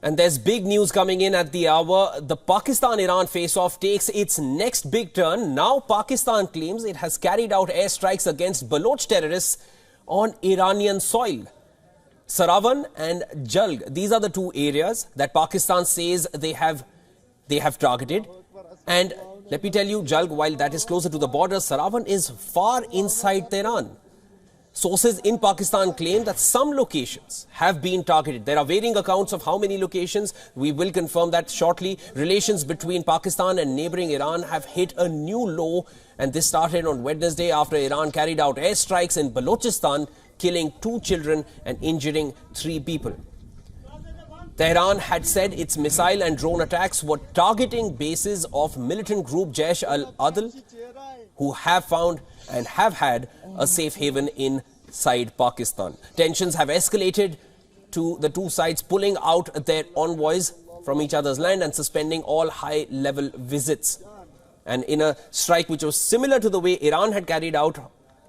And there's big news coming in at the hour. The Pakistan-Iran face-off takes its next big turn. Now Pakistan claims it has carried out airstrikes against Baloch terrorists on Iranian soil. Saravan and Jalg, these are the two areas that Pakistan says they have targeted. And let me tell you, Jalg, while that is closer to the border, Saravan is far inside Tehran. Sources in Pakistan claim that some locations have been targeted. There are varying accounts of how many locations. We will confirm that shortly. Relations between Pakistan and neighboring Iran have hit a new low, and this started on Wednesday after Iran carried out airstrikes in Balochistan, killing 2 children and injuring 3 people. Tehran had said its missile and drone attacks were targeting bases of militant group Jaish al-Adl, who have found and have had a safe haven inside Pakistan. Tensions have escalated to the two sides pulling out their envoys from each other's land and suspending all high-level visits. And in a strike which was similar to the way Iran had carried out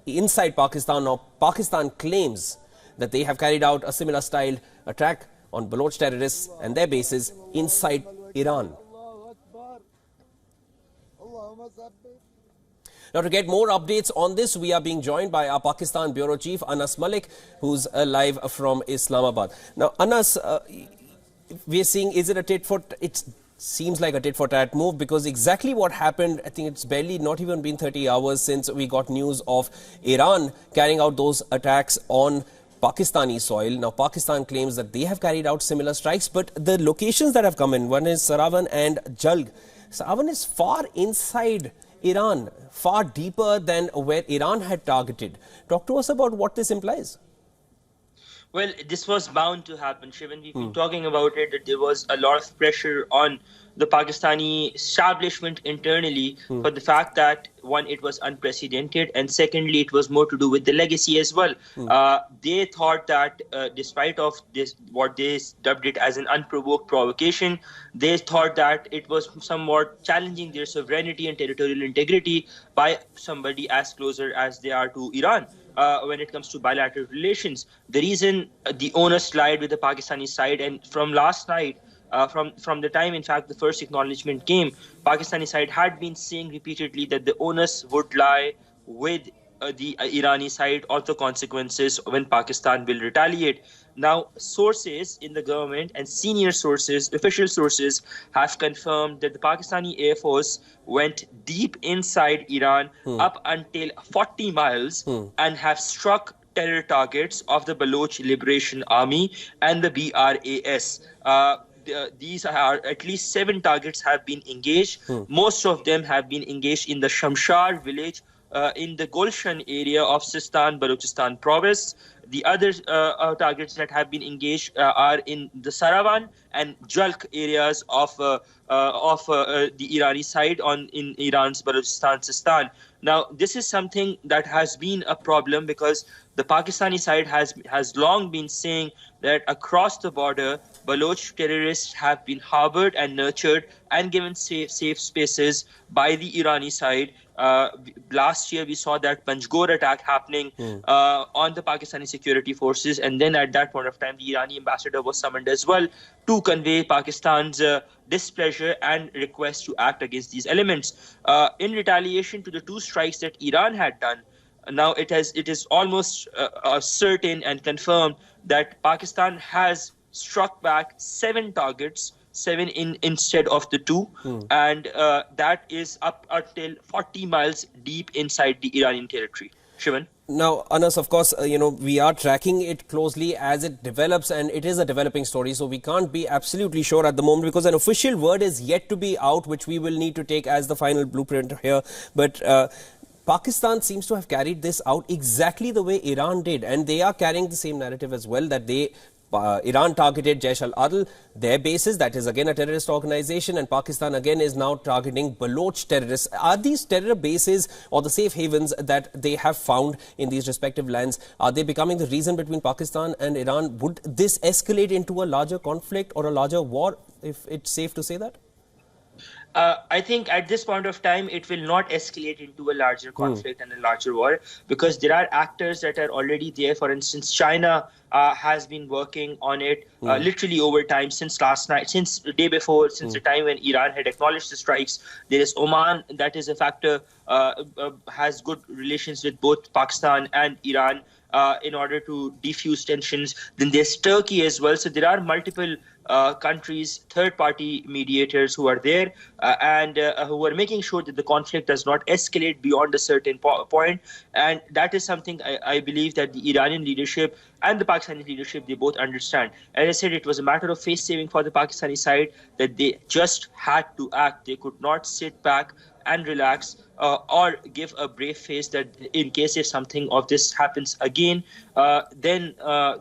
inside Pakistan, now Pakistan claims that they have carried out a similar styled attack on Baloch terrorists and their bases inside Iran. Now, to get more updates on this, we are being joined by our Pakistan Bureau Chief, Anas Malik, who's live from Islamabad. Now, Anas, we are seeing, is it a tit-for-tat? It seems like a tit-for-tat move, because exactly what happened, I think it's barely not even been 30 hours since we got news of Iran carrying out those attacks on Pakistani soil. Now, Pakistan claims that they have carried out similar strikes, but the locations that have come in, one is Saravan and Jalg. Saravan is far inside Iran, far deeper than where Iran had targeted. Talk to us about what this implies. Well, this was bound to happen, Shivan. We've been talking about it, that there was a lot of pressure on the Pakistani establishment internally for the fact that, one, it was unprecedented, and secondly, it was more to do with the legacy as well. They thought that despite of this, what they dubbed it as an unprovoked provocation, they thought that it was somewhat challenging their sovereignty and territorial integrity by somebody as closer as they are to Iran. When it comes to bilateral relations, the reason the onus lied with the Pakistani side, and from last night, from the time, in fact, the first acknowledgement came, Pakistani side had been saying repeatedly that the onus would lie with the Irani side of the consequences when Pakistan will retaliate. Now, sources in the government and senior sources, official sources, have confirmed that the Pakistani Air Force went deep inside Iran up until 40 miles and have struck terror targets of the Baloch Liberation Army and the BRAS. These are at least 7 targets have been engaged. Most of them have been engaged in the Shamshar village in the Gulshan area of Sistan, Balochistan province. The other targets that have been engaged are in the Saravan and Jalk areas of the Irani side in Iran's Balochistan, Sistan. Now, this is something that has been a problem because the Pakistani side has long been saying that across the border, Baloch terrorists have been harbored and nurtured and given safe spaces by the Irani side. Last year, we saw that Panjgor attack happening on the Pakistani security forces, and then at that point of time, the Irani ambassador was summoned as well to convey Pakistan's displeasure and request to act against these elements. In retaliation to the 2 strikes that Iran had done, now it is almost certain and confirmed that Pakistan has struck back 7 targets, 7 instead of the 2, and that is up until 40 miles deep inside the Iranian territory. Shivan? Now, Anas, of course, we are tracking it closely as it develops, and it is a developing story, so we can't be absolutely sure at the moment because an official word is yet to be out, which we will need to take as the final blueprint here. But Pakistan seems to have carried this out exactly the way Iran did, and they are carrying the same narrative as well, that Iran targeted Jaish al-Adl, their bases, that is again a terrorist organization, and Pakistan again is now targeting Baloch terrorists. Are these terror bases or the safe havens that they have found in these respective lands, are they becoming the reason between Pakistan and Iran? Would this escalate into a larger conflict or a larger war, if it's safe to say that? I think at this point of time, it will not escalate into a larger conflict and a larger war, because there are actors that are already there. For instance, China has been working on it literally over time, since last night, since the day before, since the time when Iran had acknowledged the strikes. There is Oman, that is a factor, has good relations with both Pakistan and Iran in order to defuse tensions. Then there's Turkey as well. So there are multiple countries, third-party mediators who are there and who are making sure that the conflict does not escalate beyond a certain point. And that is something I believe that the Iranian leadership and the Pakistani leadership, they both understand. As I said, it was a matter of face saving for the Pakistani side, that they just had to act. They could not sit back and relax or give a brave face that in case if something of this happens again, then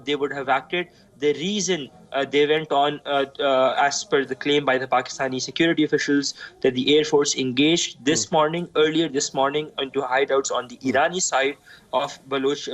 they would have acted. The reason they went on, as per the claim by the Pakistani security officials, that the Air Force engaged earlier this morning, into hideouts on the Irani side of Baloch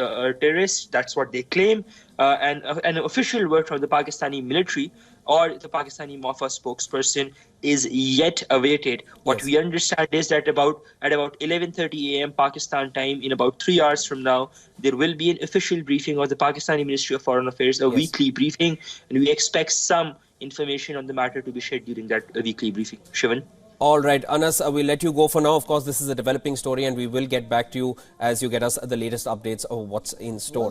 terrorists. That's what they claim. And an official word from the Pakistani military or the Pakistani MOFA spokesperson is yet awaited. What we understand is that at about 11:30 a.m. Pakistan time, in about 3 hours from now, there will be an official briefing of the Pakistani Ministry of Foreign Affairs, a weekly briefing, and we expect some information on the matter to be shared during that weekly briefing. Shivan? All right, Anas, we'll let you go for now. Of course, this is a developing story and we will get back to you as you get us the latest updates of what's in store.